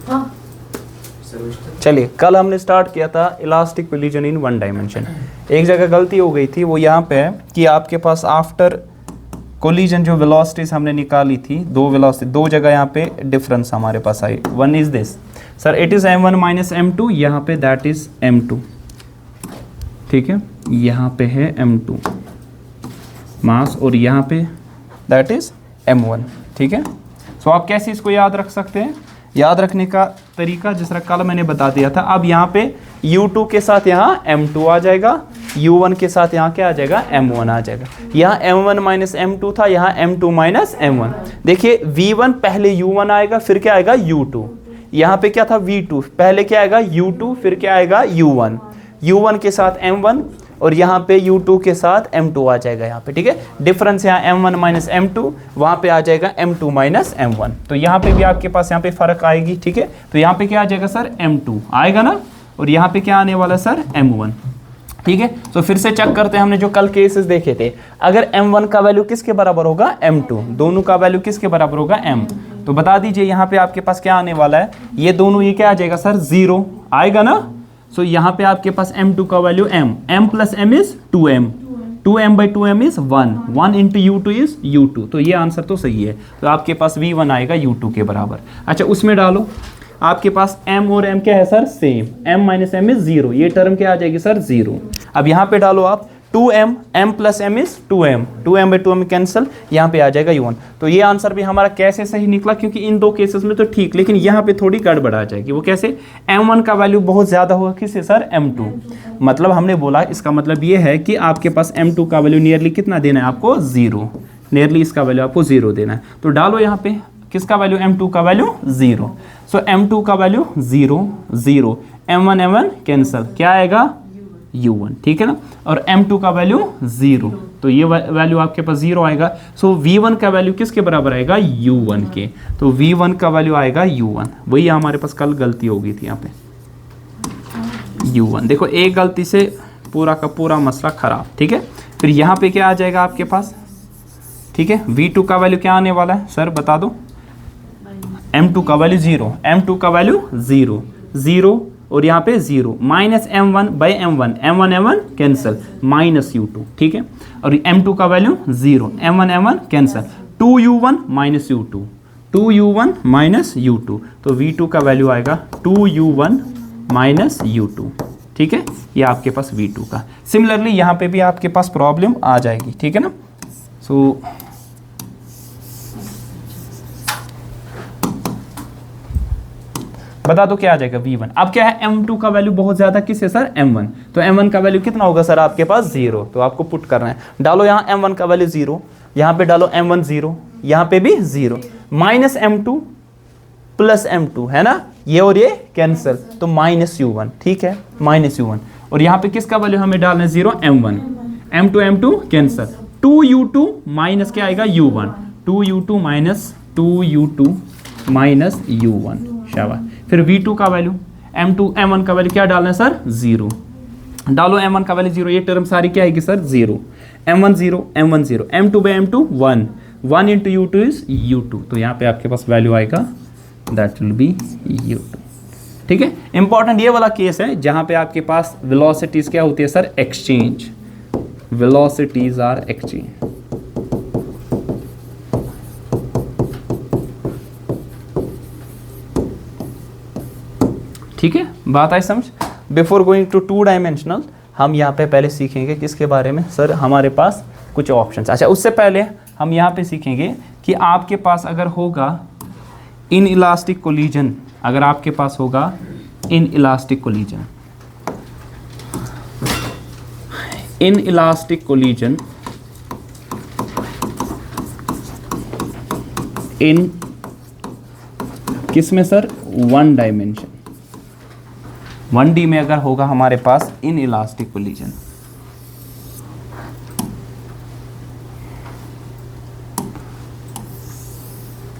हाँ चलिए, कल हमने स्टार्ट किया था elastic collision in one dimension. एक जगह गलती हो गई थी, वो यहाँ पे है कि आपके पास आफ्टर कोलिजन जो वेलोसिटीज हमने निकाली थी, दो वेलोसिटी, दो जगह यहाँ पे डिफरेंस हमारे पास आई। One is this sir, it is m1 minus m2, यहाँ पे दैट इज m2, ठीक है, यहाँ पे है m2 मास और यहाँ पे दैट इज m1, ठीक है। सो आप कैसे इसको याद रख सकते हैं? याद रखने का तरीका जिस तरह कल मैंने बता दिया था। अब यहाँ पे u2 के साथ यहाँ m2 आ जाएगा, u1 के साथ यहाँ क्या आ जाएगा, m1 आ जाएगा। यहाँ m1 माइनस m2 था, यहाँ m2 माइनस m1। देखिए v1 पहले u1 आएगा, फिर क्या आएगा u2। यहाँ पे क्या था v2, पहले क्या आएगा u2, फिर क्या आएगा u1, u1 के साथ m1 और यहाँ पे u2 के साथ m2 आ जाएगा यहाँ पे, ठीक है। डिफरेंस यहाँ m1 माइनस m2, वहाँ पे आ जाएगा m2 माइनस m1। तो यहाँ पे भी आपके पास यहाँ पे फर्क आएगी, ठीक है। तो यहाँ पे क्या आ जाएगा सर, m2 आएगा ना, और यहाँ पे क्या आने वाला सर, m1, ठीक है। तो फिर से चेक करते हैं, हमने जो कल केसेस देखे थे, अगर m1 का वैल्यू किसके बराबर होगा, m2, दोनों का वैल्यू किसके बराबर होगा, m। तो बता दीजिए यहाँ पे आपके पास क्या आने वाला है, ये दोनों, ये क्या आ जाएगा सर, 0 आएगा ना। सो यहाँ पे आपके पास m2 का value m plus m is 2m, 2m by 2m is 1, 1 into u2 is u2। तो ये आंसर तो सही है। तो आपके पास v1 आएगा u2 के बराबर। अच्छा, उसमें डालो, आपके पास m और m क्या है sir, same, m minus m is 0, ये टर्म क्या आ जाएगी सर, 0। अब यहाँ पे डालो आप 2m, m plus m is 2m, 2m by 2m cancel, यहाँ पे आ जाएगा u1। तो ये आंसर भी हमारा कैसे सही निकला, क्योंकि इन दो केसेस में तो ठीक, लेकिन यहाँ पे थोड़ी गड़बड़ आ जाएगी। वो कैसे, m1 का वैल्यू बहुत ज़्यादा होगा किससे सर, m2। मतलब हमने बोला, इसका मतलब ये है कि आपके पास m2 का वैल्यू नियरली कितना देना है आपको, 0, नियरली इसका वैल्यू आपको 0 देना है। तो डालो यहाँ पे किसका वैल्यू, m2 का वैल्यू 0। सो m2 का वैल्यू 0, 0, m1 कैंसिल, क्या आएगा, u1, ठीक है ना। और m2 का वैल्यू 0, तो ये वैल्यू आपके पास 0 आएगा। सो v1 का वैल्यू किसके बराबर आएगा, u1 के। तो v1 का वैल्यू आएगा u1, वही हमारे पास कल गलती हो गई थी यहाँ पे, u1। देखो, एक गलती से पूरा का पूरा मसला खराब, ठीक है। फिर यहाँ पे क्या आ जाएगा आपके पास, ठीक है, v2 का वैल्यू क्या आने वाला है सर, बता दो, m2 का वैल्यू 0, m2 का वैल्यू 0, 0 और यहाँ पे 0, minus m1 by m1, m1 cancel, minus u2, ठीक है। और m2 का value 0, m1 cancel, 2u1 minus u2, 2u1 minus u2। तो v2 का वैल्यू आएगा 2u1 माइनस u2, ठीक है। ये आपके पास v2 का। सिमिलरली यहाँ पे भी आपके पास प्रॉब्लम आ जाएगी, ठीक है ना। सो बता दो क्या आ जाएगा, v1। अब क्या है, m2 का वैल्यू बहुत ज्यादा किससे सर, m1। तो m1 का वैल्यू कितना होगा सर आपके पास, 0। तो आपको पुट करना है, डालो यहाँ m1 का वैल्यू 0, यहाँ पे डालो m1 0, यहाँ पे भी 0, माइनस m2 प्लस m2 है ना, ये और ये कैंसिल, तो माइनस u1, ठीक है, माइनस u1। और यहाँ पे किसका वैल्यू हमें डालना है, 0, m1, m2 cancel, 2u2 minus क्या आएगा, u1, 2u2 minus 2u2 minus u1, शाबाश। फिर v2 का वैल्यू, m1 का वैल्यू क्या डालना है सर, 0, डालो m1 का वैल्यू 0, ये टर्म सारी क्या आएगी sir, 0, m1 0, m1 0, m2 by m2 1, 1 into u2 is u2। तो यहाँ पे आपके पास वैल्यू आएगा, दैट विल बी u2, ठीक है। इंपॉर्टेंट ये वाला केस है जहाँ पे आपके पास वेलोसिटीज क्या होती है sir, exchange, velocities are exchange, ठीक है। बात आई समझ। बिफोर गोइंग टू 2 डायमेंशनल, हम यहाँ पे पहले सीखेंगे किसके बारे में सर, हमारे पास कुछ ऑप्शंस। अच्छा, उससे पहले हम यहाँ पे सीखेंगे कि आपके पास अगर होगा इन इलास्टिक कोलिजन, अगर आपके पास होगा in elastic collision, in elastic collision इन किस में सर, 1 डायमेंशन, 1D में अगर होगा हमारे पास इन इलास्टिक कोलिजन,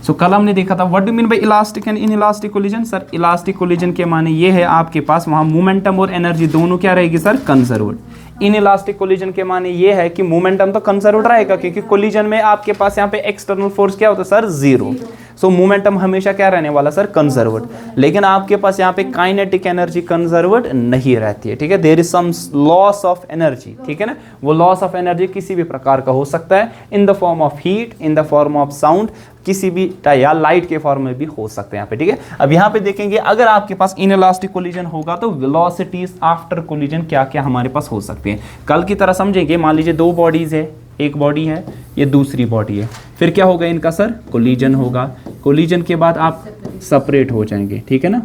सो कल हमने देखा था what do mean by elastic and in elastic collision. Sir elastic collision के माने ये है आपके पास वहां मोमेंटम और एनर्जी दोनों क्या रहेगी sir, conserved. In elastic collision के माने ये है कि मोमेंटम तो कंजर्व्ड रहेगा, क्योंकि कोलिजन में आपके पास यहाँ पे एक्सटर्नल फोर्स क्या होता है सर, 0। सो मोमेंटम हमेशा क्या रहने वाला सर, कंजर्व्ड। लेकिन आपके पास यहाँ पे काइनेटिक एनर्जी कंजर्व्ड नहीं रहती है, ठीक है, there is some loss of energy, ठीक है ना। वो लॉस ऑफ एनर्जी किसी भी प्रकार का हो सकता है, in the form of heat, in the form of sound, किसी भी या लाइट के फॉर्म में भी हो सकते हैं यहाँ पे, ठीक है। अब यहाँ पे देखेंगे अगर आपके पास इनइलास्टिक कोलिजन होगा तो वेलोसिटीज आफ्टर कोलिजन क्या क्या हमारे पास हो सकती है। कल की तरह समझेंगे, मान लीजिए दो बॉडीज है, एक बॉडी है, ये दूसरी बॉडी है, फिर क्या होगा इनका सर, कोलिजन होगा, कोलिजन के बाद आप सेपरेट हो जाएंगे, ठीक है ना।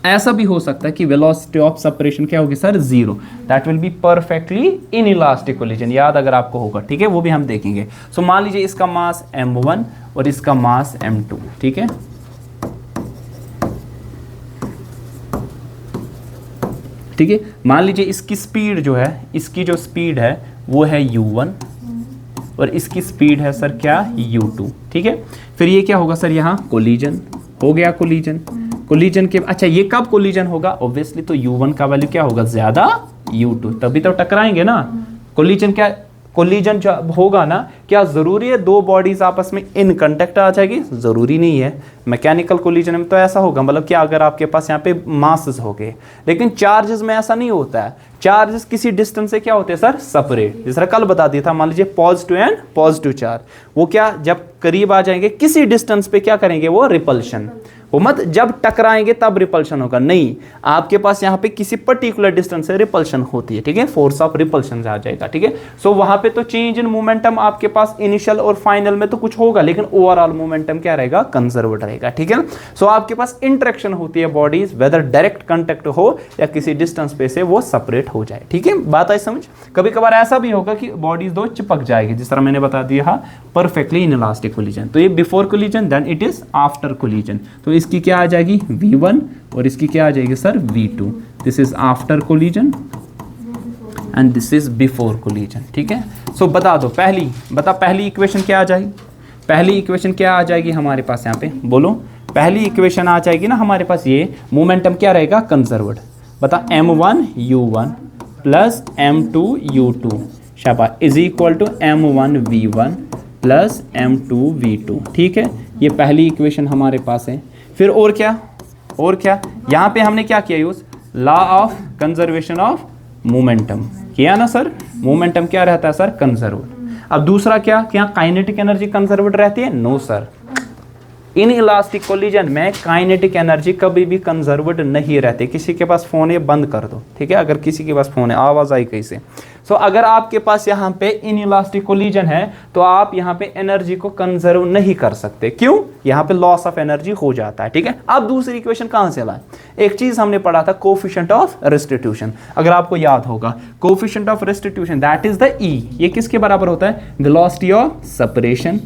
ऐसा भी हो सकता है कि वेलोसिटी ऑफ सेपरेशन क्या होगी sir, 0, that will be perfectly inelastic collision, याद अगर आपको होगा, ठीक है, वो भी हम देखेंगे। सो मान लीजिए इसका मास m1 और इसका मास m2, ठीक है, ठीक है। मान लीजिए इसकी स्पीड जो है, इसकी जो स्पीड है वो है u1 और इसकी स्पीड है सर क्या, u2, ठीक है। फिर ये क्या होगा सर, यहाँ कोलिजन हो गया, कोलिजन, कोलिजन के अच्छा ये कब कोलिजन होगा, ऑब्वियसली तो u1 का वैल्यू क्या होगा, ज्यादा u2, तभी तो टकराएंगे ना। कोलिजन क्या, कोलिजन जब होगा ना, क्या जरूरी है दो बॉडीज आपस में इन कांटेक्ट आ जाएगी, जरूरी नहीं है। मैकेनिकल कोलिजन में तो ऐसा होगा, मतलब क्या अगर आपके पास यहाँ पे मासेस हो गए, लेकिन चार्जेस में ऐसा नहीं होता है। चार्जेस किसी डिस्टेंस से क्या होते हैं सर, सेपरेट। जिस तरह कल बता दिया था, मान लीजिए पॉजिटिव एंड पॉजिटिव चार्ज, वो क्या जब करीब आ जाएंगे किसी डिस्टेंस पे क्या करेंगे, वो रिपल्शन, वो मत जब टकराएंगे तब रिपल्शन होगा, नहीं, आपके पास यहाँ पे किसी पर्टिकुलर डिस्टेंस से रिपल्शन होती है, ठीक है, फोर्स ऑफ रिपल्शन आ जाएगा, ठीक है। सो वहां पे तो चेंज इन मोमेंटम आपके पास इनिशियल और फाइनल में तो कुछ होगा, लेकिन ओवरऑल मोमेंटम क्या रहेगा, कंजर्व्ड रहेगा, ठीक है। सो आपके पास इंटरेक्शन होती है बॉडीज, वेदर डायरेक्ट कांटेक्ट हो या किसी डिस्टेंस पे से वो सेपरेट हो जाए, ठीक है, बात आई समझ। कभी कभार ऐसा भी होगा कि बॉडीज दो चिपक जाएगी, जिस तरह मैंने बता दिया परफेक्टली इनइलास्टिक कोलिजन। तो ये before collision, then it is after collision. तो इसकी क्या आ जाएगी, v1 और इसकी क्या आ जाएगी sir, v2। This is after collision and this is before collision, ठीक है। सो बता दो, पहली इक्वेशन क्या आ जाएगी, पहली इक्वेशन क्या आ जाएगी हमारे पास, यहाँ पे बोलो, पहली इक्वेशन आ जाएगी ना हमारे पास, ये मोमेंटम क्या रहेगा, कंजर्व्ड। बता, m1 u1 plus m2 u2 शाबाश is equal to m1 v1 plus m2 v2, ठीक है। ये पहली इक्वेशन हमारे पास है। फिर और क्या, और क्या, यहाँ पे हमने क्या किया use, law of conservation of momentum किया ना सर, मोमेंटम क्या रहता है सर, कंजर्व्ड। अब दूसरा क्या, क्या काइनेटिक एनर्जी कंजर्व्ड रहती है, no sir, in elastic collision में काइनेटिक एनर्जी कभी भी कंजर्व्ड नहीं रहती। किसी के पास फोन है बंद कर दो, ठीक है, अगर किसी के पास फोन है, आवाज आई कैसे। सो अगर आपके पास यहाँ पे इन इलास्टिक कोलिजन है तो आप यहाँ पे एनर्जी को कंजर्व नहीं कर सकते, क्यों, यहाँ पे लॉस ऑफ एनर्जी हो जाता है, ठीक है। अब दूसरी इक्वेशन कहाँ से लाए, एक चीज हमने पढ़ा था, कोफिशिएंट ऑफ रेस्टिट्यूशन, अगर आपको याद होगा, coefficient of restitution that is the E, ये किसके बराबर होता है, वेलोसिटी ऑफ सेपरेशन,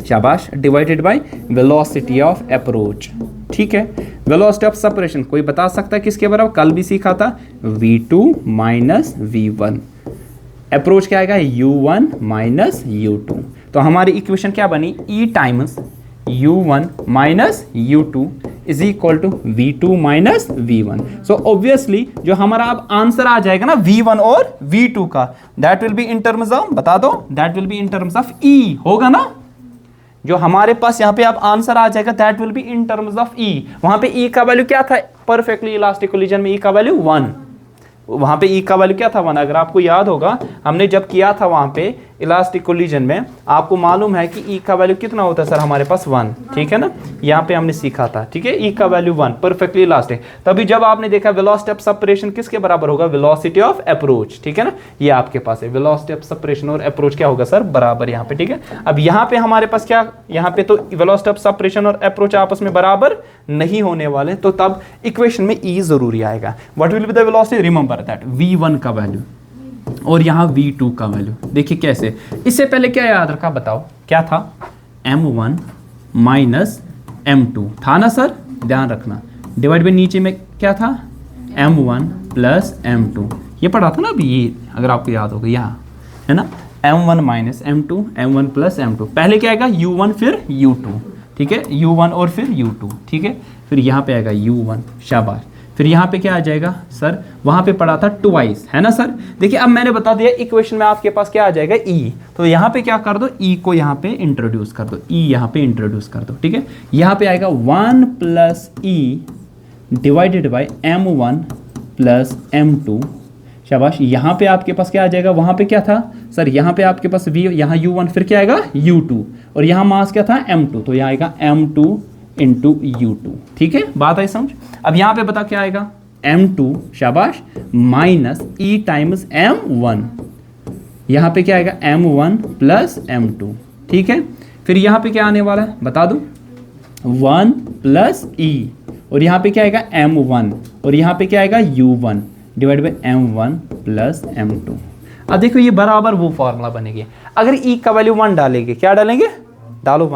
शाबाश, divided by velocity of approach, ठीक है। वेलोसिटी ऑफ सेपरेशन कोई बता सकता है किसके बराबर, कल भी सीखा था, v2 माइनस v1, अप्रोच क्या आएगा, u1 माइनस u2। तो हमारी इक्वेशन क्या बनी, e times u1 minus u2 is equal to v2 minus v1। So obviously जो हमारा अब आंसर आ जाएगा ना v1 और v2 का, that will be in terms of, बता दो, that will be in terms of e होगा ना, जो हमारे पास यहाँ पे अब आंसर आ जाएगा that will be in terms of E. वहां पे ई का वैल्यू क्या था, परफेक्टली इलास्टिक कोलिजन में ई का वैल्यू 1, वहां पे ई का वैल्यू क्या था, 1। अगर आपको याद होगा हमने जब किया था वहां पे इलास्टिक कोलिजन में, आपको मालूम है कि ई का वैल्यू कितना होता है सर हमारे पास, 1, ठीक है ना, यहाँ पे हमने सीखा था, ठीक है, ई का वैल्यू 1, परफेक्टली इलास्टिक। तभी जब आपने देखा वेलोसिटी ऑफ सेपरेशन किसके बराबर होगा, वेलोसिटी ऑफ अप्रोच, ठीक है ना, ये आपके पास है, वेलोसिटी ऑफ सेपरेशन और अप्रोच क्या होगा सर, बराबर यहाँ पे, ठीक है। अब यहाँ पे हमारे पास क्या, यहाँ पे तो वेलोसिटी ऑफ सेपरेशन और अप्रोच आपस में बराबर नहीं होने वाले, तो तब इक्वेशन में ई जरूरी आएगा। What will be the velocity, remember that v1 का वैल्यू और यहाँ v2 का वैल्यू, देखिए कैसे, इससे पहले क्या याद रखा बताओ, क्या था, m1 माइनस m2 था ना सर, ध्यान रखना, डिवाइड बाय नीचे में क्या था, m1 प्लस m2, ये पढ़ा था ना अभी, ये अगर आपको याद होगा, यहाँ है ना, m1 minus m2, m1 plus m2, पहले क्या आएगा u1 फिर u2, ठीक है, u1 और फिर u2, ठीक है, फिर यहाँ पे आएगा u1, शाबाश, फिर यहाँ पे क्या आ जाएगा सर, वहाँ पे पड़ा था ट्वाइस, है ना सर। देखिए अब मैंने बता दिया इक्वेशन में आपके पास क्या आ जाएगा ई, तो यहाँ पे क्या कर दो, ई को यहाँ पे इंट्रोड्यूस कर दो, ई यहाँ पे इंट्रोड्यूस कर दो, ठीक है। यहाँ पे आएगा 1 plus E divided by m1 plus m2, शाबाश। यहाँ पे आपके पास क्या आ जाएगा, वहाँ पे क्या था सर, यहाँ पे आपके पास v, यहाँ u1, फिर क्या आएगा u2, और यहाँ मास क्या था m2, तो यहाँ आएगा m2 इंटू u2, ठीक है, बात आई समझ। अब यहाँ पे बता क्या आएगा, m2, शाबाश, माइनस e टाइम्स m1, यहाँ पे क्या आएगा m1 प्लस m2, ठीक है। फिर यहाँ पे क्या आने वाला है बता दो, 1 प्लस e, और यहाँ पे क्या आएगा m1, और यहाँ पे क्या आएगा u1 divide by m1 plus m2। अब देखो ये बराबर वो फॉर्मूला बनेगी, अगर e का वैल्यू 1 डालेंगे, क्या डालेंगे, डालो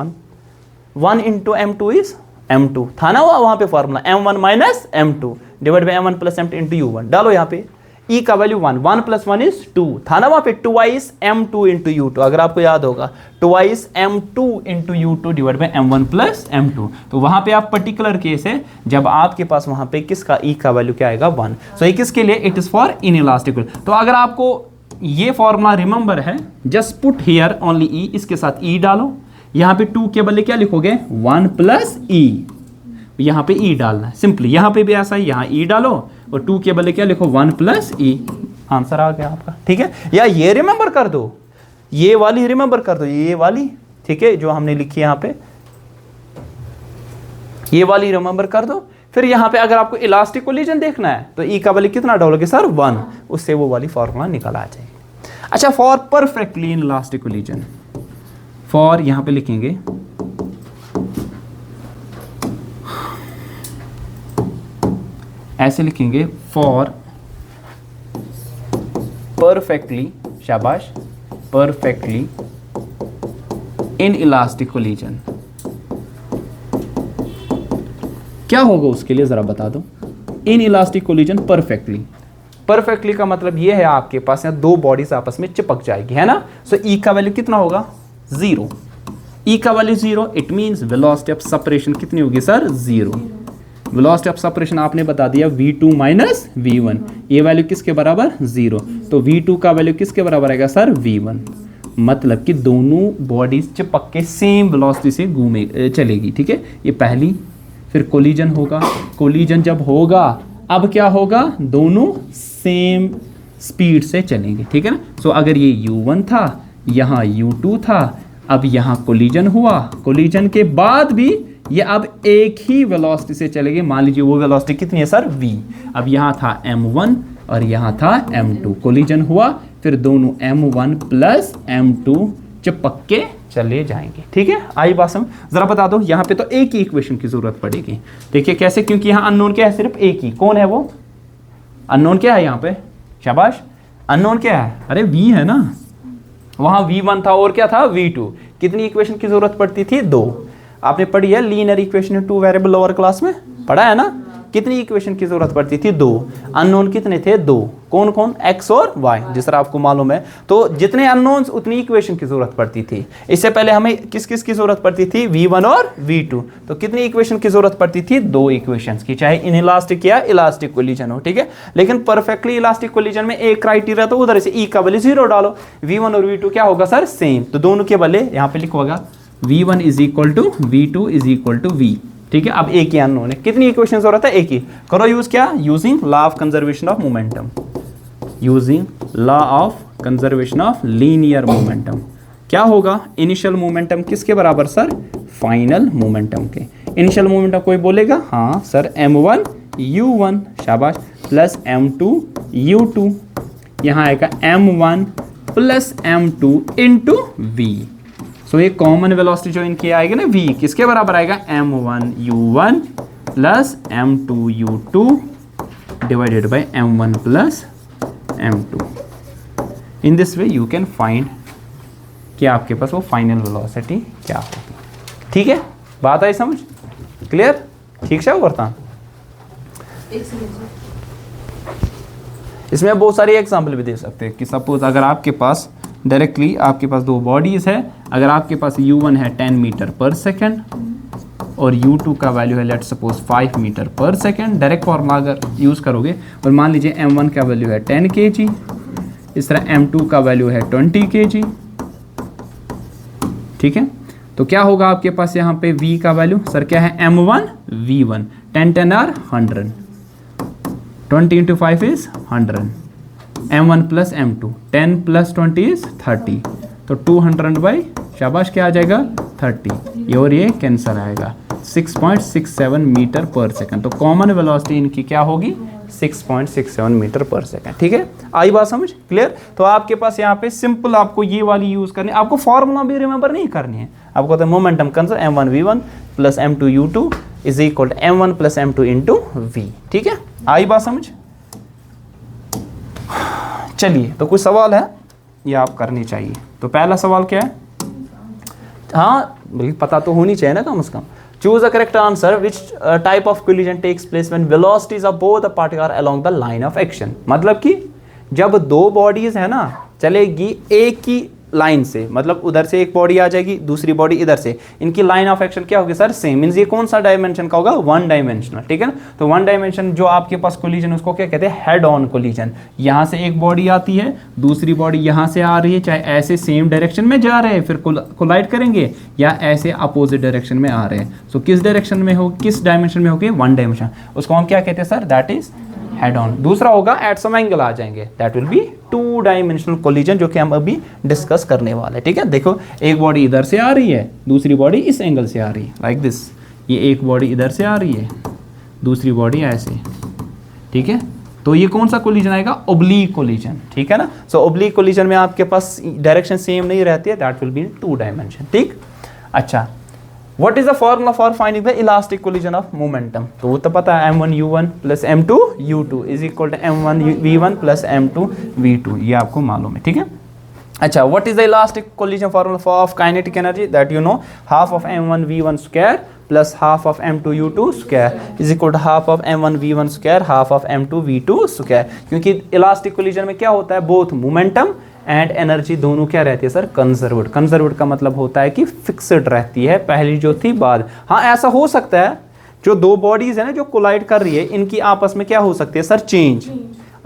1 इंटू m2 इज m2, था ना वहाँ पे formula m1 minus m2 divide by m1 plus m2 into u1, डालो यहाँ पे e का वैल्यू 1 प्लस 1 इज 2, था ना वहाँ पे ट्वाइस m2 इंटू u2, अगर आपको याद होगा twice m2 into u2 divide by m1 plus m2। तो वहाँ पे आप पर्टिकुलर केस है जब आपके पास वहाँ पे किसका e का वैल्यू क्या आएगा 1, सो ये किसके लिए, इट इज फॉर इनइलास्टिक। तो अगर आपको ये फॉर्मूला रिमेंबर है, just put here only e, इसके साथ e डालो, यहाँ पे 2 के बदले क्या लिखोगे 1 प्लस e, यहाँ पे e डालना है सिंपली, यहाँ पे भी ऐसा है, यहाँ e डालो और 2 के बदले क्या लिखो 1 प्लस e, आंसर आ गया आपका, ठीक है। या ये रिमेंबर कर दो, ये वाली रिमेंबर कर दो, ये वाली, ठीक है, जो हमने लिखी यहाँ पे, ये वाली रिमेंबर कर दो। फिर यहाँ पे अगर आपको इलास्टिक कोलिजन देखना है तो e का वैल्यू कितना डालोगे सर 1, उससे वो वाली फॉर्मूला निकल आ जाएगी। अच्छा, for perfectly in elastic collision, for यहाँ पे लिखेंगे ऐसे लिखेंगे, फॉर परफेक्टली, शाबाश, परफेक्टली इन इलास्टिक कोलिजन, क्या होगा उसके लिए जरा बता दो। In elastic collision perfectly, perfectly का मतलब ये है आपके पास यहाँ दो बॉडीज आपस में चिपक जाएगी, है ना। सो ई का वैल्यू कितना होगा 0, ई का value 0, it means velocity of separation कितनी होगी सर 0। वेलोसिटी ऑफ सेपरेशन आपने बता दिया v2 माइनस v1, ये वैल्यू किसके बराबर 0, तो v2 का वैल्यू किसके बराबर आएगा सर v1, मतलब कि दोनों बॉडीज चिपक के सेम वेलोसिटी से घूमे चलेगी, ठीक है, ये पहली। फिर कोलिजन होगा, कोलिजन जब होगा अब क्या होगा, दोनों सेम स्पीड से चलेंगे, ठीक है ना। सो अगर ये u1 था, यहाँ u2 था, अब यहाँ कोलिजन हुआ, कोलिजन के बाद भी ये अब एक ही वेलोसिटी से चलेंगे, मान लीजिए वो वेलोसिटी कितनी है सर v, अब यहाँ था m1 और यहाँ था m2, कोलिजन हुआ, फिर दोनों m1 प्लस m2 चिपक के चले जाएंगे, ठीक है। आई बात समझ, जरा बता दो, यहाँ पे तो एक ही इक्वेशन की जरूरत पड़ेगी, देखिए कैसे, क्योंकि यहाँ अननोन क्या है, सिर्फ एक ही, कौन है वो अननोन, क्या है यहाँ पे, शाबाश, अननोन क्या है, अरे v है ना, वहाँ v1 था और क्या था v2, कितनी इक्वेशन की जरूरत पड़ती थी 2, आपने पढ़ी है linear equation 2 variable lower class में पढ़ा है ना, कितनी इक्वेशन की जरूरत पड़ती थी 2, अननोन कितने थे 2, कौन कौन, x और y, जिस तरह आपको मालूम है। तो जितने अननोन्स उतनी इक्वेशन की जरूरत पड़ती थी। इससे पहले हमें किस किस की जरूरत पड़ती थी v1 और v2, तो कितनी इक्वेशन की जरूरत पड़ती थी 2 इक्वेशंस की, चाहे इनइलास्टिक या इलास्टिक कोलिजन हो, ठीक है। लेकिन परफेक्टली इलास्टिक कोलिजन में एक क्राइटेरिया, तो उधर से e का वैल्यू 0 डालो, v1 और v2 क्या होगा सर सेम, तो दोनों के बदले यहाँ पे लिखोगा v1 is equal to v2 is equal to v, ठीक है। अब एक ही अननोन है, कितनी इक्वेशन जरूरत है, एक ही, करो यूज क्या, using law of conservation of momentum, using law of conservation of linear momentum. क्या होगा, इनिशियल मोमेंटम किसके बराबर सर, फाइनल मोमेंटम के। इनिशियल मोमेंटम कोई बोलेगा, हाँ सर m1 u1, शाबाश, प्लस m2 u2, यहाँ आएगा m1 plus m2 into v। सो ये कॉमन वेलोसिटी जो इनकी आएगी ना v, किसके बराबर आएगा m1 u1 plus m2 u2 divided by m1 plus m2। In this way you can find कि आपके पास वो फाइनल वेलोसिटी क्या होगी, ठीक है, बात आई समझ, क्लियर, ठीक से करता। इसमें बहुत सारी एग्जाम्पल भी दे सकते हैं कि सपोज अगर आपके पास डायरेक्टली आपके पास दो बॉडीज है, अगर आपके पास u1 है 10 मीटर पर सेकेंड और U2 का वैल्यू है let's suppose 5 metre per second. Direct formula अगर यूज़ करोगे और मान लीजिए M1 का वैल्यू है 10 kg, इस तरह M2 का वैल्यू है 20 kg, ठीक है। तो क्या होगा आपके पास यहाँ पे V का वैल्यू सर क्या है M1 V1, 10 10 are 100, 20 into 5 is 100, M1 plus M2, 10 plus 20 is 30, तो 200 बाई शाबाश क्या आ जाएगा 30, ये और ये कैंसर आएगा 6.67 मीटर पर सेकंड। तो कॉमन वेलोसिटी इनकी क्या होगी 6.67 मीटर पर सेकंड, ठीक है। आई बात समझ क्लियर। तो आपके पास यहाँ पे सिंपल आपको ये वाली यूज करनी है, आपको फॉर्मूला भी रिमेंबर नहीं करनी है। आपको कहते हैं momentum conserve M1 V1 plus M2 U2 is equal to M1 plus M2 into V, ठीक है। आई बात समझ। चलिए तो कुछ सवाल है ये आप करनी चाहिए। तो पहला सवाल क्या है, हाँ बल्कि पता तो होनी चाहिए ना कम से कम। Choose a correct answer which type of collision takes place when velocities of both the particle are along the line of action. मतलब कि जब दो बॉडीज है ना चलेगी एक ही लाइन से, मतलब उधर से एक बॉडी आ जाएगी दूसरी बॉडी इधर से, इनकी लाइन ऑफ एक्शन क्या होगी सर सेम। मींस ये कौन सा डायमेंशन का होगा वन डायमेंशनल, ठीक है ना। तो वन डायमेंशन जो आपके पास कोलिजन उसको क्या कहते हैं हेड ऑन कोलिजन। यहाँ से एक बॉडी आती है दूसरी बॉडी यहाँ से आ रही है, चाहे ऐसे सेम डायरेक्शन में जा रहे हैं फिर कोलाइड करेंगे या ऐसे अपोजिट डायरेक्शन में आ रहे हैं। सो किस डायरेक्शन में हो किस डायमेंशन में होगी वन डायमेंशन, उसको हम क्या कहते हैं sir that is head on. दूसरा होगा एट सम एंगल आ जाएंगे, that will be two dimensional collision जो कि हम अभी डिस्कस करने वाले हैं, ठीक है। देखो एक बॉडी इधर से आ रही है दूसरी बॉडी इस एंगल से आ रही है लाइक दिस, ये एक बॉडी इधर से आ रही है दूसरी बॉडी ऐसे, ठीक है। तो ये कौन सा कोलिजन आएगा ओब्लीक कोलिजन, ठीक है ना। सो ओब्लीक कोलिजन में आपके पास डायरेक्शन सेम नहीं रहती है, that will be two dimension, ठीक। अच्छा What is the formula for finding the elastic collision of momentum? तो वो तो पता है M1 U1 plus M2 U2 is equal to M1 V1 plus M2 V2, ये आपको मालूम है, ठीक है। अच्छा what is the elastic collision formula for of kinetic energy? That you know half of M1 V1 square plus half of M2 U2 square is equal to half of M1 V1 square half of M2 V2 square। क्योंकि elastic collision में क्या होता है both momentum and energy दोनों क्या रहती है sir conserved. Conserved का मतलब होता है कि फिक्स्ड रहती है, पहली जो थी बाद। हाँ ऐसा हो सकता है जो दो बॉडीज है ना जो कोलाइड कर रही है इनकी आपस में क्या हो सकती है सर चेंज,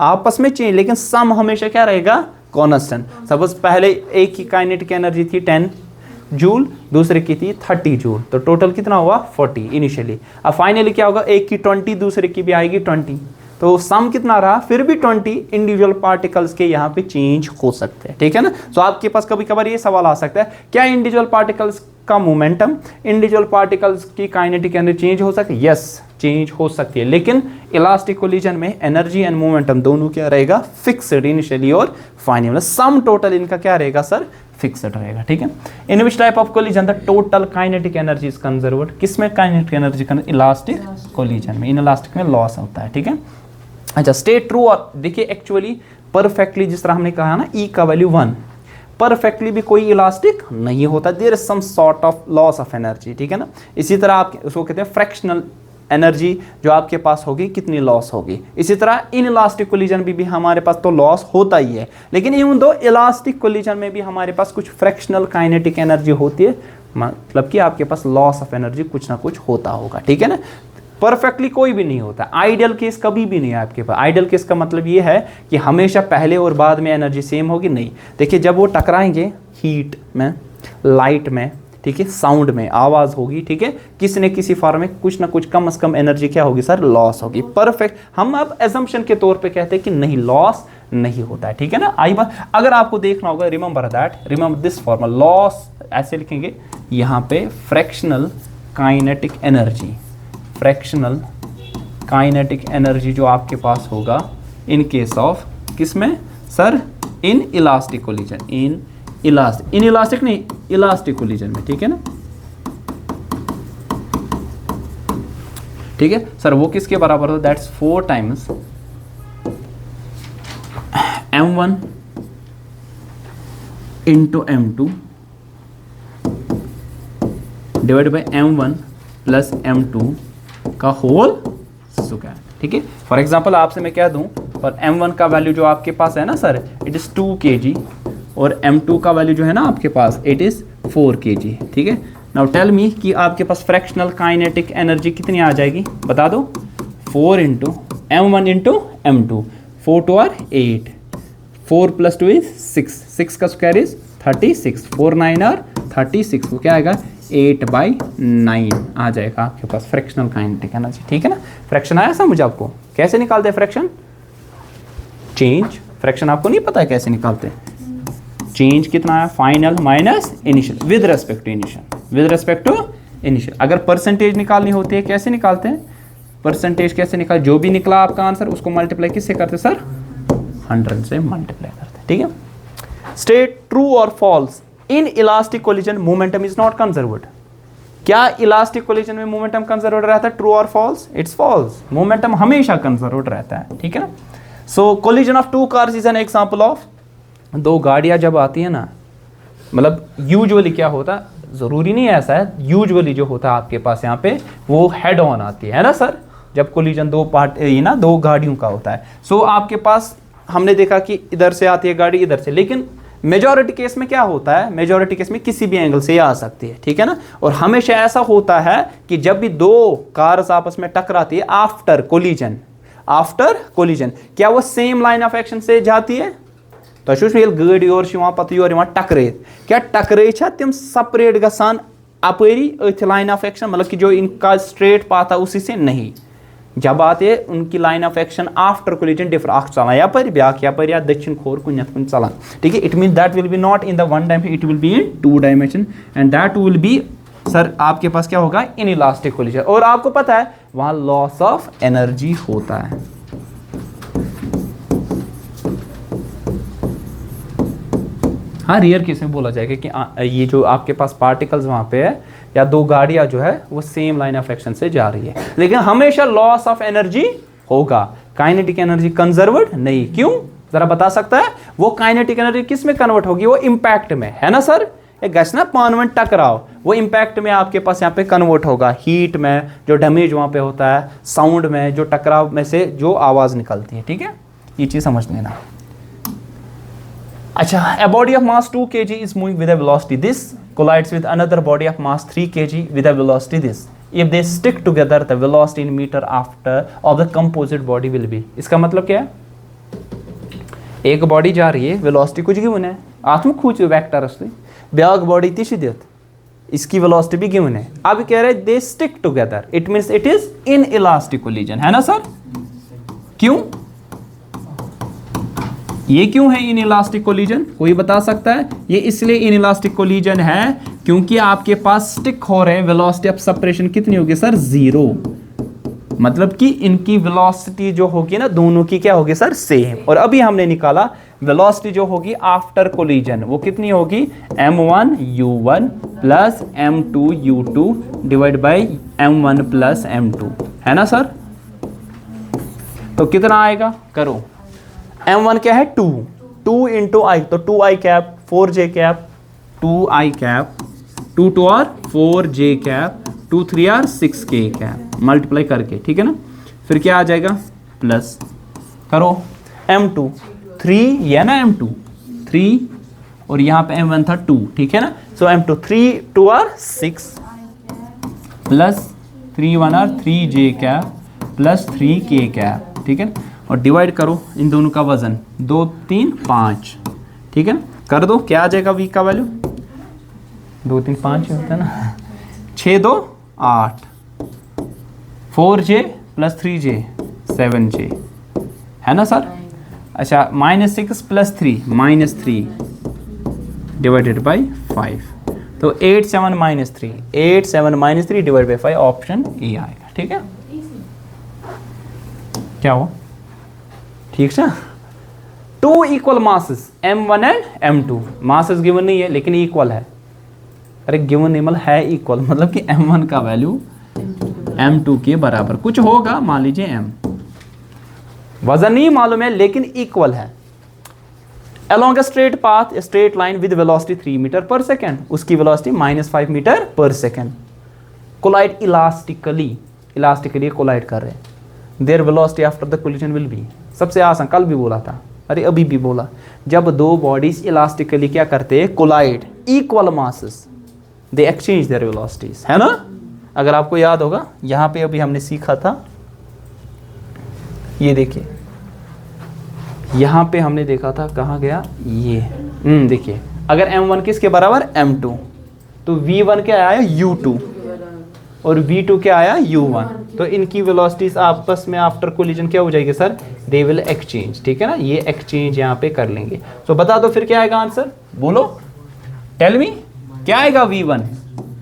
आपस में चेंज, लेकिन सम हमेशा क्या रहेगा कांस्टेंट। सपोज पहले एक की काइनेटिक एनर्जी थी 10 जूल दूसरे की थी 30 जूल, तो टोटल कितना हुआ 40 इनिशियली। अब फाइनली क्या होगा एक की 20 दूसरे की भी आएगी 20, तो सम कितना रहा फिर भी 20 इंडिविजुअल पार्टिकल्स के यहाँ पे चेंज हो सकते हैं, ठीक है ना। तो आपके पास कभी कभार ये सवाल आ सकता है क्या इंडिविजुअल पार्टिकल्स का मोमेंटम इंडिविजुअल पार्टिकल्स की काइनेटिक एनर्जी चेंज हो सकती है? यस चेंज हो सकती है, लेकिन इलास्टिक कोलिजन में एनर्जी एंड मोमेंटम दोनों क्या रहेगा फिक्स्ड इनिशियली और फाइनली, सम टोटल इनका क्या रहेगा सर फिक्स्ड रहेगा, ठीक है। In which type of collision the total kinetic energy is conserved? किसमें काइनेटिक एनर्जी इलास्टिक कोलिजन में, इन इलास्टिक में लॉस होता है, ठीक है। अच्छा स्टे ट्रू, और देखिए एक्चुअली परफेक्टली जिस तरह हमने कहा ना E का वैल्यू 1 परफेक्टली भी कोई इलास्टिक नहीं होता, there is some sort of loss of energy, ठीक है ना। इसी तरह आप उसको कहते हैं फ्रैक्शनल एनर्जी जो आपके पास होगी कितनी लॉस होगी। इसी तरह इन इलास्टिक कोलिजन भी हमारे पास तो लॉस होता ही है, लेकिन इवन दो इलास्टिक कोलिजन में भी हमारे पास कुछ फ्रैक्शनल काइनेटिक एनर्जी होती है, मतलब कि आपके पास लॉस ऑफ एनर्जी कुछ ना कुछ होता होगा, ठीक है ना। परफेक्टली कोई भी नहीं होता, आइडियल केस कभी भी नहीं है आपके पास। आइडियल केस का मतलब ये है कि हमेशा पहले और बाद में एनर्जी सेम होगी, नहीं। देखिए जब वो टकराएंगे हीट में लाइट में, ठीक है, साउंड में आवाज़ होगी, ठीक है, किसी न किसी फॉर्म में कुछ ना कुछ कम से कम एनर्जी क्या होगी सर लॉस होगी। परफेक्ट हम अब एजम्पशन के तौर पे कहते हैं कि नहीं लॉस नहीं होता है, ठीक है ना। आई बात अगर आपको देखना होगा remember that, remember this formula loss ऐसे लिखेंगे यहाँ पे fractional kinetic energy, fractional kinetic energy जो आपके पास होगा इन केस ऑफ किसमें sir in elastic collision, in elastic नहीं इलास्टिक कोलिजन में, ठीक है ना। ठीक है सर वो किसके बराबर होता है that's 4 times m1 into m2 divide by m1 plus m2 का होल स्क्वायर, ठीक है। फॉर एग्जांपल आपसे मैं कह दूं और m1 का वैल्यू जो आपके पास है ना सर इट इज 2 kg और m2 का वैल्यू जो है ना आपके पास इट इज 4 kg, ठीक है। नाउ टेल मी कि आपके पास फ्रैक्शनल काइनेटिक एनर्जी कितनी आ जाएगी, बता दो। 4 into m1 into m2, 4 2 are 8, 4 + 2 is 6, 6 का स्क्वायर इज 36, 4 9 आर 36, वो क्या आएगा 8/9 आ जाएगा आपके पास फ्रैक्शनल काइनेटिक एनर्जी। ठीक है ना, फ्रैक्शन आया समझ आपको, कैसे निकालते हैं फ्रैक्शन, चेंज, फ्रैक्शन आपको नहीं पता है कैसे निकालते हैं, चेंज कितना है final minus initial with respect to initial, with respect to initial. अगर परसेंटेज निकालनी होती है कैसे निकालते हैं, परसेंटेज कैसे निकाल, जो भी निकला आपका आंसर उसको मल्टीप्लाई किससे करते सर, 100 से मल्टीप्लाई करते। ठीक है, स्टेट ट्रू और false in elastic collision momentum is not conserved. क्या इलास्टिक कोलिजन में मोमेंटम कंजर्व्ड रहता है, ट्रू और फॉल्स, इट्स फॉल्स, मोमेंटम हमेशा कंजर्व्ड रहता है। ठीक है ना, so collision of 2 cars is an example of, दो गाड़ियां जब आती है ना, मतलब यूजुअली क्या होता है, जरूरी नहीं ऐसा है, यूजुअली जो होता है आपके पास यहाँ पे वो हेड ऑन आती है ना सर, जब कोलिजन दो पार्ट ये ना दो गाड़ियों का होता है। सो आपके पास हमने देखा कि इधर से आती है गाड़ी इधर से, लेकिन मेजॉरिटी केस में क्या होता है, मेजॉरिटी केस में किसी भी एंगल से ये आ सकती है। ठीक है ना, और हमेशा ऐसा होता है कि जब भी दो कार्स आपस में टकराती है आफ्टर कोलिजन, आफ्टर कोलिजन क्या वो सेम लाइन ऑफ एक्शन से जाती है, तो गाड़ी और पत योर टकरे, क्या टकरे तम सेपरेट गसान अपरी अथ लाइन ऑफ एक्शन, मतलब कि जो इनका स्ट्रेट पाथ है उसी से नहीं, जब आते उनकी line of action after collision differ, अख चलान यपर ब्याक यपर या दक्षिण खोर कुन कुन चलान। ठीक है, it mean that will B not in the 1 dimension, it will be in 2 dimension and that will B sir आपके पास क्या होगा, इन इलास्टिक कोलिजन। और आपको पता है वहां लॉस ऑफ एनर्जी होता है। हाँ, रियर केस में बोला जाएगा कि ये जो आपके पास पार्टिकल्स वहां पे है या दो गाड़ियां जो है वो सेम लाइन ऑफ एक्शन से जा रही है, लेकिन हमेशा लॉस ऑफ एनर्जी होगा, काइनेटिक एनर्जी कंजर्व्ड नहीं। क्यों, जरा बता सकता है, वो काइनेटिक एनर्जी किस में कन्वर्ट होगी, वो इंपैक्ट में, है ना सर, एक गैस ना पानवन टकराव, वो इंपैक्ट में आपके पास यहाँ पे कन्वर्ट होगा, हीट में जो डैमेज वहां पे होता है, साउंड में जो टकराव में से जो आवाज निकलती है। ठीक है, ये चीज समझ लेना। अच्छा, a body of mass 2 kg is moving with a velocity this collides with another body of mass 3 kg with a velocity this. If they stick together, the velocity in meter after of the composite body will be. इसका मतलब क्या है, एक body जा रही है, velocity कुछ given है, आत्म खूच वेक्टर असली, ब्याग बॉडी तिशी देत, इसकी वेलोसिटी भी गिवन है। अब कह रहे they stick together, it means it is in elastic collision, है ना सर। क्यों, ये क्यों है इन इलास्टिक कोलिजन, कोई बता सकता है। ये इसलिए इन इलास्टिक कोलिजन है क्योंकि आपके पास स्टिक हो रहे, वेलोसिटी ऑफ सेपरेशन कितनी होगी सर, 0, मतलब कि इनकी वेलोसिटी जो होगी ना दोनों की क्या होगी सर, सेम। और अभी हमने निकाला वेलोसिटी जो होगी आफ्टर कोलिजन वो कितनी होगी, m1 u1 plus m2 u2 divide by m1 plus m2, है ना सर। तो कितना आएगा, करो, m1 क्या है 2 इंटू आई, तो 2i cap 4j cap 2i cap 2 2 are 4j cap 2 3 are 6k cap multiply करके। ठीक है ना, फिर क्या आ जाएगा प्लस, करो m2 3 ये ना m2 3 और यहाँ पे m1 था 2। ठीक है ना, सो m2 3 2 are 6 plus 3 1 are 3j cap plus 3k cap. ठीक है, और डिवाइड करो इन दोनों का वजन, 2 3 5। ठीक है, कर दो, क्या आ जाएगा v का वैल्यू, 2 3 5 होता है ना, 6 2 8, 4j प्लस 3j 7j, है ना सर। अच्छा, -6 प्लस 3 -3 डिवाइडेड बाई 5, तो 8 7 -3 8 7 -3 डिवाइड बाई 5, ऑप्शन ए आएगा। ठीक है, क्या हो, ठीक है। 2 equal masses m1 and m2, masses given नहीं है लेकिन इक्वल है, अरे गिवन नहीं मतलब है इक्वल, मतलब कि m1 का वैल्यू m2 के बराबर कुछ होगा, मान लीजिए m, वजन नहीं मालूम है लेकिन इक्वल है। along a straight path a straight line with velocity 3 metre per second, उसकी velocity -5 metre per second, collide elastically collide कर रहे हैं, there velocity after the collision will be. सबसे आसान, कल भी बोला था, अरे अभी भी बोला, जब दो बॉडीज इलास्टिकली क्या करते हैं, collide, equal masses, they exchange their velocities, है ना। अगर आपको याद होगा यहाँ पे अभी हमने सीखा था, ये देखिए यहाँ पे हमने देखा था, कहाँ गया ये, देखिए अगर m1 किसके बराबर m2, तो v1 क्या आया u2 और v2 क्या आया u1, तो इनकी वेलोसिटीज आपस में आफ्टर कोलिजन क्या हो जाएगी सर, दे विल एक्सचेंज, ठीक है ना, ये एक्सचेंज यहाँ पे कर लेंगे। तो बता दो फिर क्या आएगा आंसर, बोलो, टेल मी क्या आएगा v1,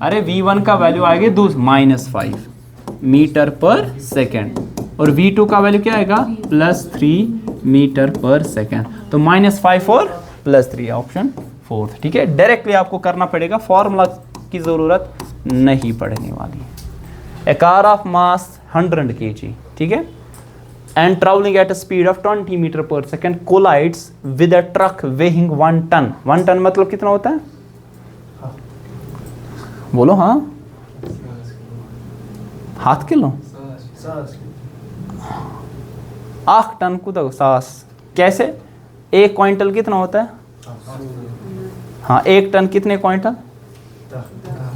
अरे v1 का वैल्यू आएगा -5 मीटर पर सेकेंड, और v2 का वैल्यू क्या आएगा +3 मीटर पर सेकेंड, तो -5 और +3 ऑप्शन 4, ठीक है। डायरेक्टली आपको करना पड़ेगा, फॉर्मूला की ज़रूरत नहीं पड़ने वाली है। A car of mass 100 kg, ठीक है, and travelling at a speed of 20 metre per second collides with a truck weighing 1 ton. 1 ton मतलब कितना होता है, बोलो, हाँ, हाथ किलो 8 टन को तो सास, कैसे, 1 क्विंटल कितना होता है, हाँ 1 टन कितने क्विंटल,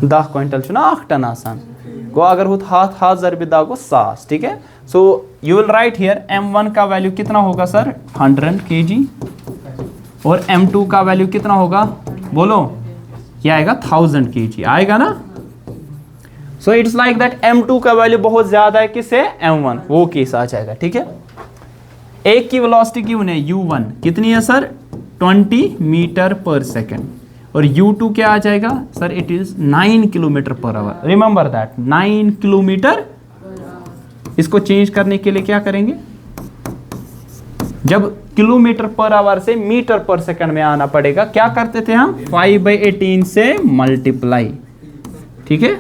10 क्विंटल चुना 8 टन आसान गो, अगर हो हाथ जरबी दागो सास, ठीक है। So you will write here m1 का वैल्यू कितना होगा सर 100 kg, और m2 का वैल्यू कितना होगा, बोलो, ये आएगा 1000 kg आएगा ना। So it's like that m2 का वैल्यू बहुत ज्यादा है किससे, m1, वो केस आ जाएगा, ठीक है। एक की वेलोसिटी गिवन है u1 कितनी है सर 20 मीटर पर सेकेंड, और u2 क्या आ जाएगा sir, it is 9 kilometre per hour, remember that 9 kilometre. इसको चेंज करने के लिए क्या करेंगे, जब किलोमीटर पर आवर से मीटर पर सेकंड में आना पड़ेगा, क्या करते थे हम 5/18 से मल्टीप्लाई, ठीक है।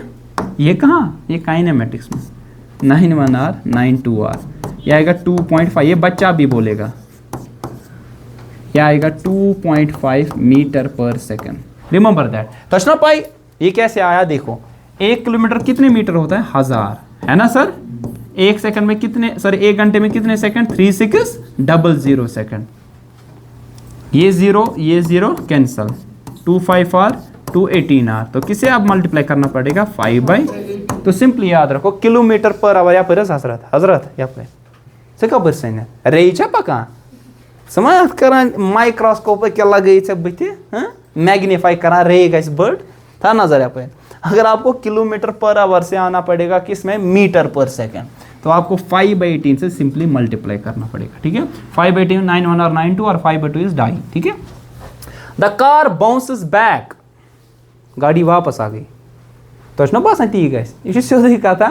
ये कहाँ, ये काइनेमेटिक्स में 9 1 r 9 2 r, ये आएगा 2.5, ये बच्चा भी बोलेगा, ये आएगा 2.5 मीटर पर सेकंड, रिमेंबर दैट। तशना पाई ये कैसे आया, देखो 1 किलोमीटर कितने मीटर होता है 1000, है ना सर, 1 सेकंड में कितने, सर 1 घंटे में कितने सेकंड, 3600 सेकंड, ये 0 कैंसल, 25 r 218 r, तो किसे आप मल्टीप्लाई करना पड़ेगा 5/, तो सिंपली याद रखो किलोमीटर पर आवर या पर हजरत या पर से कबर सैन रे पकान समझ करान माइक्रोस्कोप क्या लगे बुत मैग्नीफाई करान रे गस बड़ था नजर यहाँ पे। अगर आपको किलोमीटर पर आवर से आना पड़ेगा किस में, मीटर पर सेकेंड, तो आपको 5/18 से सिंपली मल्टीप्लाई करना पड़ेगा, ठीक है। 5/18 9 1 और 9 2 और 5/2 इज 2.5, ठीक है। द कार बाउंसेस बैक, गाड़ी वापस आ गई, तो ना बस ती गस यह सोदी कथा,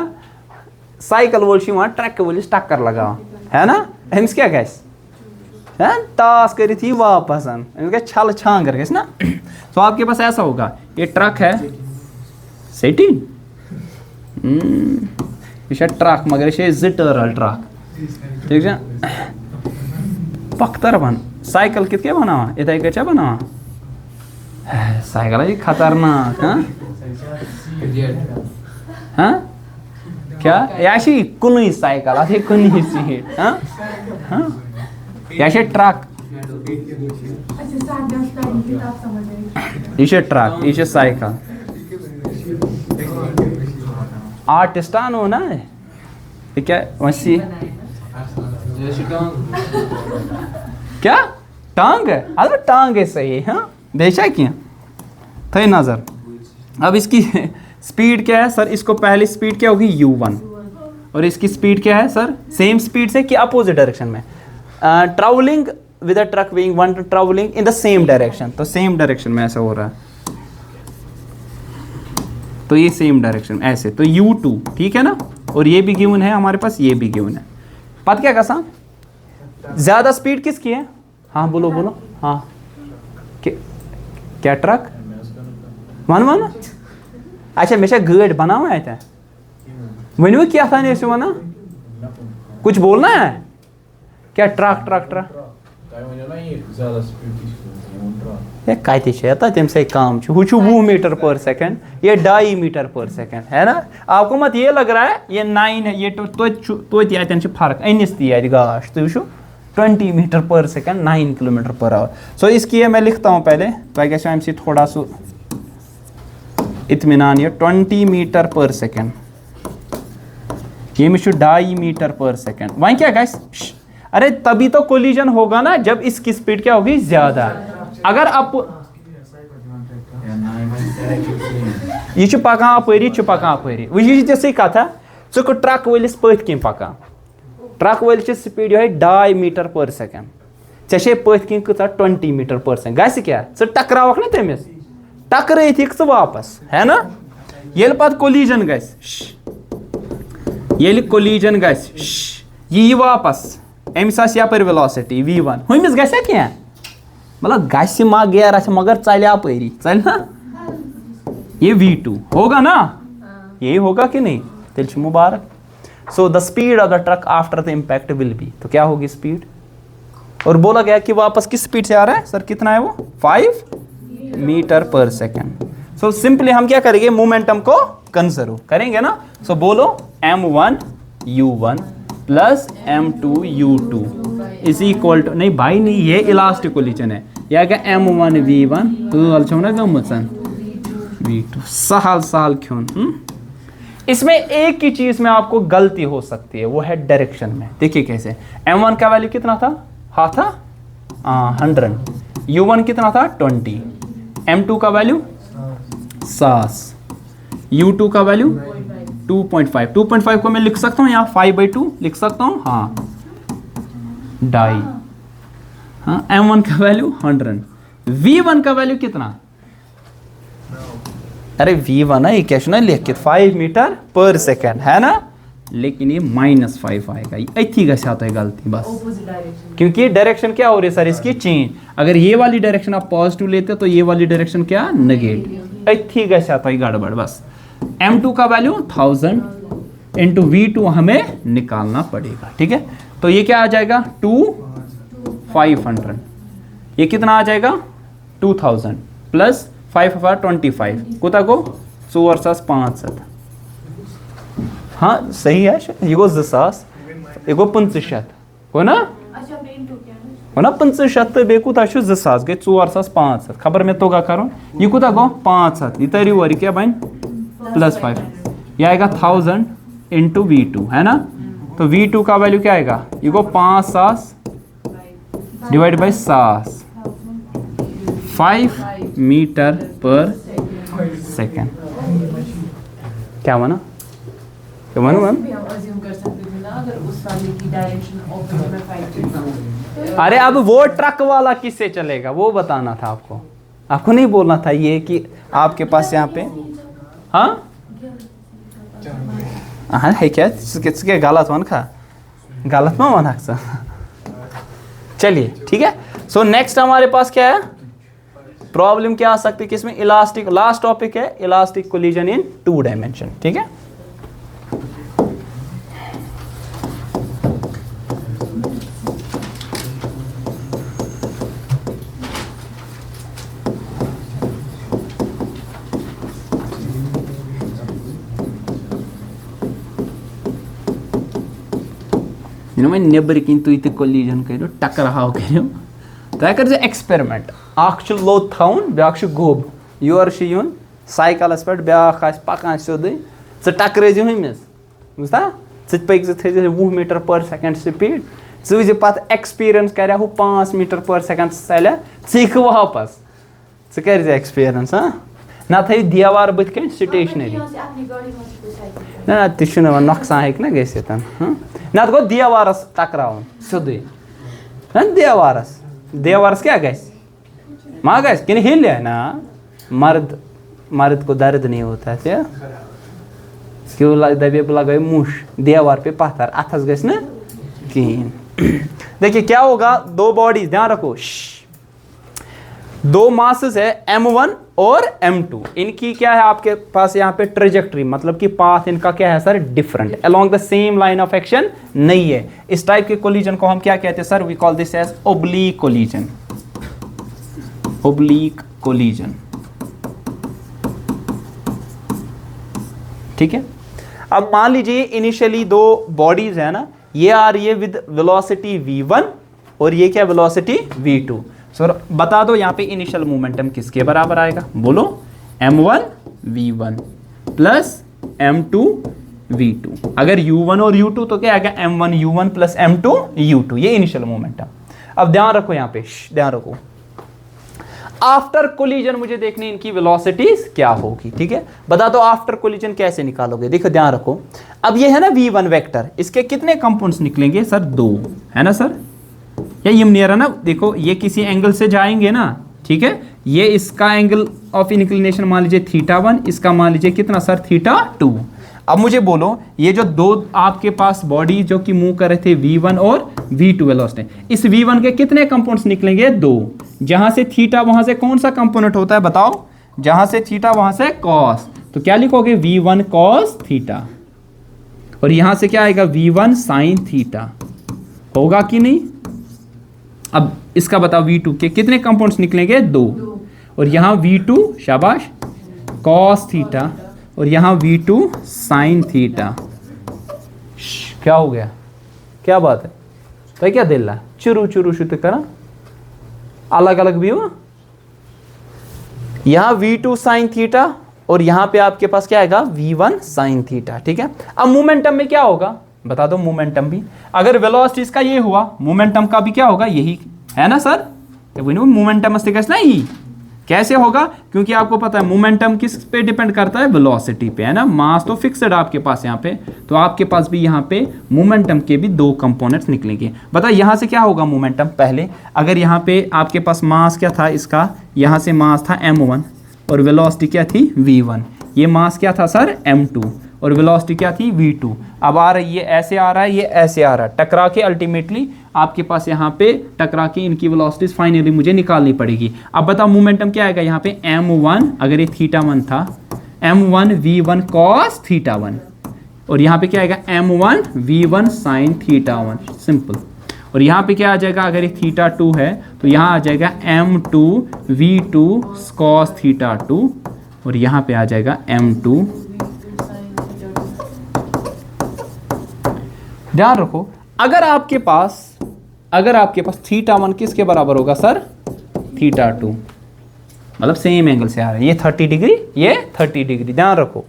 साइकिल वोल ट्रक वोलिस टक्कर लगा, है ना, अमिस क्या गस टास कर वापस छल छांगर गस ना। तो आपके पास ऐसा होगा, ये ट्रक है सेटिंग, यह ट्रक मगर यह 2 टर्ल ट्रक, ठीक है, पख्तर बन साइकिल कित क्या बनावा इथे क्या बनावा, साइकिल खतरनाक, हाँ क्या याशी कुन साइकिल अथे कुन सीट, हाँ याशे ट्रक, ये ट्रक, ये साइकिल, आर्टिस्ट आनो ना ये क्या वैसी क्या टांग है, अरे टांग है सही, हाँ बेशक क्या थे नजर। अब इसकी स्पीड क्या है सर, इसको पहली स्पीड क्या होगी u1, और इसकी स्पीड क्या है सर, सेम स्पीड से कि अपोजिट डायरेक्शन में, travelling with a truck weighing 1 ton travelling in the same direction, तो सेम डायरेक्शन में ऐसा हो रहा है, तो ये सेम डायरेक्शन ऐसे, तो u2, ठीक है ना, और ये भी गिवन है हमारे पास, ये भी गिवन है। पता क्या कसा, ज्यादा स्पीड किसकी है, हाँ बोलो बोलो, हाँ क्या ट्रक वन अच्छा मे गाड़ी बनावा अत वनो क्या था वन, कुछ बोलना है क्या, ट्रक ट्रक ट्रक कत तम से कम हूँ 20 मीटर पर सेकेंड, ये 2.5 मीटर पर सेकेंड, है ना। आपको मत ये लग रहा है ये 9 है, ये तो फर्क अनिस ती गाश, तो वो 20 metre per second 9 kilometre per hour. सो इसकी मैं लिखता हूँ पहले, तो क्या थोड़ा सा इत्मीनान ये 20 मीटर पर सेकंड, ये में 2.5 मीटर पर सेकंड। वहीं क्या गाइस, अरे तभी तो कोलिजन होगा ना जब इसकी स्पीड क्या होगी, ज्यादा। अगर आप ये पकान अपरी पकान अपरी वही जैसे कथा च ट्रक वलिस पथ किन पकान, ट्रक वल स्पीड ये 2.5 मीटर पर सेकंड, ऐसे पथ किन कचा 20 मीटर पर सेकंड गस क्या टकरावक ना तमिस, टकराइथिक वापस है ना। ये पत कोलिजन गस, ये कोलिजन गस ये वापस अमिस यपर वेलोसिटी v1 हुमिस गसा क्या, मतलब गस मा गेर मगर चल अपरी चल ना, ये v2 होगा ना, यही होगा कि नहीं, तिल मुबारक। So the speed of the truck after the impact will be, तो क्या होगी स्पीड, और बोला गया कि वापस किस स्पीड से आ रहा है सर, कितना है वो 5 metre per second. So simply हम क्या करेंगे, मोमेंटम को कंजर्व करेंगे ना। सो बोलो m1 u1 plus m2 u2 is equal to, नहीं भाई नहीं, ये इलास्टिक कोलिजन है, या क्या m1 v1 तो ना गमचन v2, सहल सहल क्यों। इसमें एक ही चीज में आपको गलती हो सकती है, वो है डायरेक्शन में। देखिए कैसे, m1 का वैल्यू कितना था, हाँ था 100, u1 कितना था 20, m2 का वैल्यू 60, u2 का वैल्यू 2.5, 2.5 को मैं लिख सकता हूँ यहाँ 5/2 लिख सकता हूँ, हाँ 2.5, हाँ m1 का वैल्यू 100, v1 का वैल्यू कितना, अरे v1 है क्या सुना लिख के 5 मीटर पर सेकेंड है ना, लेकिन ये -5 आएगा, इतनी गलती है गलती बस, क्योंकि डायरेक्शन क्या हो रही है सर इसकी चेंज। अगर ये वाली डायरेक्शन आप पॉजिटिव लेते तो ये वाली डायरेक्शन क्या नेगेटिव, इतनी गलती है गड़बड़ बस। m2 का वैल्यू 1000 इंटू v2 हमें निकालना पड़ेगा, ठीक है। तो ये क्या आ जाएगा 500, ये कितना आ जाएगा 2000 प्लस 5/25 कुता को 4/500, हाँ सही है, ये गो 2000 ये गो 500 हो ना, हो ना 500 तो बे कुता 2000 गए 4/500, खबर में तो करो ये कुता गो 500, ये तरी वरी क्या बन +5, ये आएगा 1000 इंटू v2 है ना, तो v2 का वैल्यू क्या आएगा, ये गो 500 divide by 7, 5 metre per second, क्या हुआ ना, क्या हुआ मैम, अरे अब वो ट्रक वाला किससे चलेगा वो बताना था आपको, आपको नहीं बोलना था ये कि आपके पास यहाँ पे, हाँ हाँ है क्या किसके गलत वन खा गलत में वन सा, चलिए ठीक है। सो नेक्स्ट हमारे पास क्या है, प्रॉब्लम क्या आ सकती है किसमें, इलास्टिक, लास्ट टॉपिक है इलास्टिक कोलिजन इन 2 डायमेंशन, ठीक है। मैं नेबर किन तुम कोलिजन करो टकराव करो तुम कर एक्सपेरिमेंट, अख लोद थवन ब्या गोब योर यून साइकलस पे ब्या पकान सोद ज टकराज हमिस बुझा पक 20 मीटर पर सेकेंड स्पीड ज पे एक्सपीरियंस कर 5 मीटर पर सेकेंड चल क वापस कर एक्सपीरियंस, हाँ ना थी देवार बुत कन स्टेशनरी ना तह नौकसान हे ना गसित, ना गो देवारस टकरावन सोद देवारस, देवारस क्या गस मा गस कि हिल है ना, मर्द मर्द को दर्द नहीं होता है, क्यों दबे लगे मुश देवार पे पत्थर अथस गस ना कहीं। देखिए क्या होगा, 2 बॉडीज ध्यान रखो, 2 मासेस है m1 और m2, इनकी क्या है आपके पास यहाँ पे ट्रेजेक्ट्री, मतलब कि पाथ इनका क्या है sir different, along the same line of action नहीं है। इस टाइप के कोलिजन को हम क्या कहते हैं sir, we call this as oblique collision, oblique collision, ठीक है। अब मान लीजिए इनिशियली 2 बॉडीज है ना, ये आ रही है विद वेलोसिटी v1 और ये क्या वेलोसिटी v2। सो बता दो यहाँ पे इनिशियल मोमेंटम किसके बराबर आएगा, बोलो m1 v1 plus m2 v2। अगर u1 और u2 तो क्या आएगा m1 u1 plus m2 u2, ये इनिशियल मोमेंटम। अब ध्यान रखो यहाँ पे, ध्यान रखो, आफ्टर कोलिजन मुझे देखनी इनकी वेलोसिटीज क्या होगी, ठीक है। बता दो आफ्टर कोलिजन कैसे निकालोगे। देखो ध्यान रखो, अब ये है ना v1 वेक्टर, इसके कितने कंपाउंड्स निकलेंगे सर? 2, है ना सर? या ये नियर है ना, देखो ये किसी एंगल से जाएंगे ना, ठीक है। ये इसका एंगल ऑफ इंक्लिनेशन मान लीजिए θ1, इसका मान लीजिए कितना सर? θ2। अब मुझे बोलो ये जो दो आपके पास बॉडी जो कि मूव कर रहे थे v1 और v2 वेलोसिटी, इस v1 के कितने कंपाउंड्स निकलेंगे? 2। जहां से थीटा वहां से कौन सा कंपोनेंट होता है बताओ? जहां से थीटा वहां से कॉस, तो क्या लिखोगे? v1 cos थीटा, और यहां से क्या आएगा? v1 sin theta. होगा कि नहीं? अब इसका बताओ v2 के कितने कंपाउंड्स निकलेंगे? 2। और यहां v2 शाबाश cos थीटा, और यहां v2 sin थीटा। क्या हो गया? क्या बात है भाई? क्या दिल है? चुरू चुरू शुरू करा, अलग अलग भी हो। यहां v2 sin थीटा और यहां पे आपके पास क्या आएगा? v1 sin थीटा, ठीक है। अब मोमेंटम में क्या होगा बता दो? मोमेंटम भी अगर वेलोसिटीज का ये हुआ, मोमेंटम का भी क्या होगा? यही है ना सर? मोमेंटम नहीं कैसे होगा? क्योंकि आपको पता है मोमेंटम किस पे डिपेंड करता है? वेलोसिटी पे, है ना। मास तो फिक्स्ड आपके पास यहाँ पे, तो आपके पास भी यहाँ पे मोमेंटम के भी 2 कंपोनेंट्स निकलेंगे। बता यहाँ से क्या होगा मोमेंटम? पहले अगर यहाँ पे आपके पास मास क्या था इसका? यहाँ से मास था m1 और वेलोसिटी क्या थी? v1। ये मास क्या था सर? m2 और वेलोसिटी क्या थी? v2। अब आ रही है, ऐसे आ रहा है, ये ऐसे आ रहा है, टकरा के अल्टीमेटली आपके पास यहाँ पे टकरा के इनकी वेलोसिटीज फाइनली मुझे निकालनी पड़ेगी। अब बताओ मोमेंटम क्या आएगा यहाँ पे? m1, अगर ये θ1 था, m1 v1 cos θ1, और यहाँ पे क्या आएगा? m1 v1 sin θ1, simple. और यहाँ पे क्या आ जाएगा? अगर ये θ2 है तो यहाँ आ जाएगा m2 v2 cos θ2, और यहाँ पे आ जाएगा m2। ध्यान रखो, अगर आपके पास θ1 किसके बराबर होगा सर? θ2, मतलब सेम एंगल से आ रहा है, ये 30 डिग्री, ये 30 डिग्री, ध्यान रखो।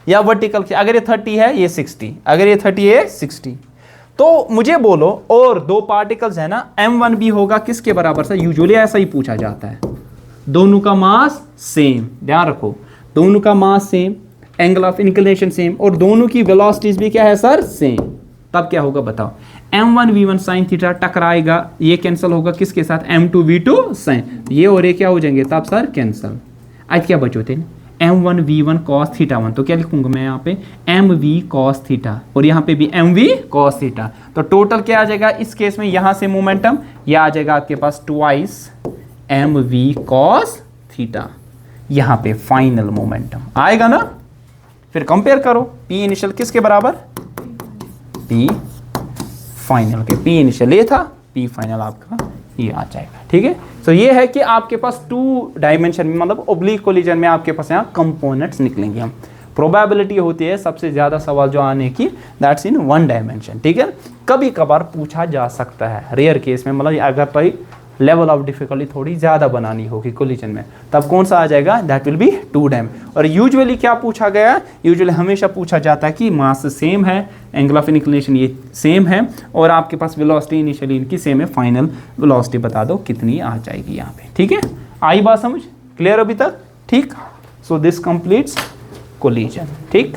या वर्टिकल, अगर ये 30 है ये 60, अगर ये 30 है 60, तो मुझे बोलो और 2 पार्टिकल्स है ना, m1 भी होगा किसके बराबर सर? यूजुअली ऐसा ही पूछा जाता है, दोनों का मास सेम, ध्यान रखो, दोनों का mass same, angle of inclination same, और दोनों की वेलोसिटीज भी क्या है सर? सेम। तब क्या होगा बताओ? m1 v1 sin थीटा टकराएगा, ये कैंसिल होगा किसके साथ? m2 v2 sin, ये और ये क्या हो जाएंगे तब सर? कैंसिल। आज क्या बचो थे? m1 v1 cos θ1, तो क्या लिखूंगा मैं यहाँ पे? mv cos थीटा, और यहाँ पे भी mv cos थीटा। तो टोटल क्या आ जाएगा इस केस में? यहाँ से मोमेंटम यह आ जाएगा आपके पास ट्वाइस mv cos थीटा, यहाँ पे फाइनल मोमेंटम आएगा ना। फिर कंपेयर करो, p इनिशियल किसके बराबर? p फाइनल के, p इनिशियल ये था, p फाइनल आपका ये आ जाएगा, ठीक है। तो ये है कि आपके पास 2 डायमेंशन में, मतलब ओब्लिक कोलिजन में आपके पास यहाँ कंपोनेंट्स निकलेंगे। हम प्रोबेबिलिटी होती है सबसे ज़्यादा सवाल जो आने की, दैट्स इन 1 डायमेंशन, ठीक है। कभी कभार पूछा जा सकता है, रेयर केस में, मतलब अगर कोई लेवल ऑफ डिफिकल्टी थोड़ी ज़्यादा बनानी होगी कोलिजन में, तब कौन सा आ जाएगा? That will B 2 डायम। और यूजुअली क्या पूछा गया? यूजुअली हमेशा पूछा जाता है कि मास सेम है, एंगल ऑफ इंक्लिनेशन ये सेम है, और आपके पास वेलोसिटी इनिशियली इनकी सेम है, फाइनल वेलोसिटी बता दो कितनी आ जाएगी यहाँ पे, ठीक है। आई बात समझ? क्लियर अभी तक? ठीक। सो दिस कंप्लीट्स कोलिजन, ठीक।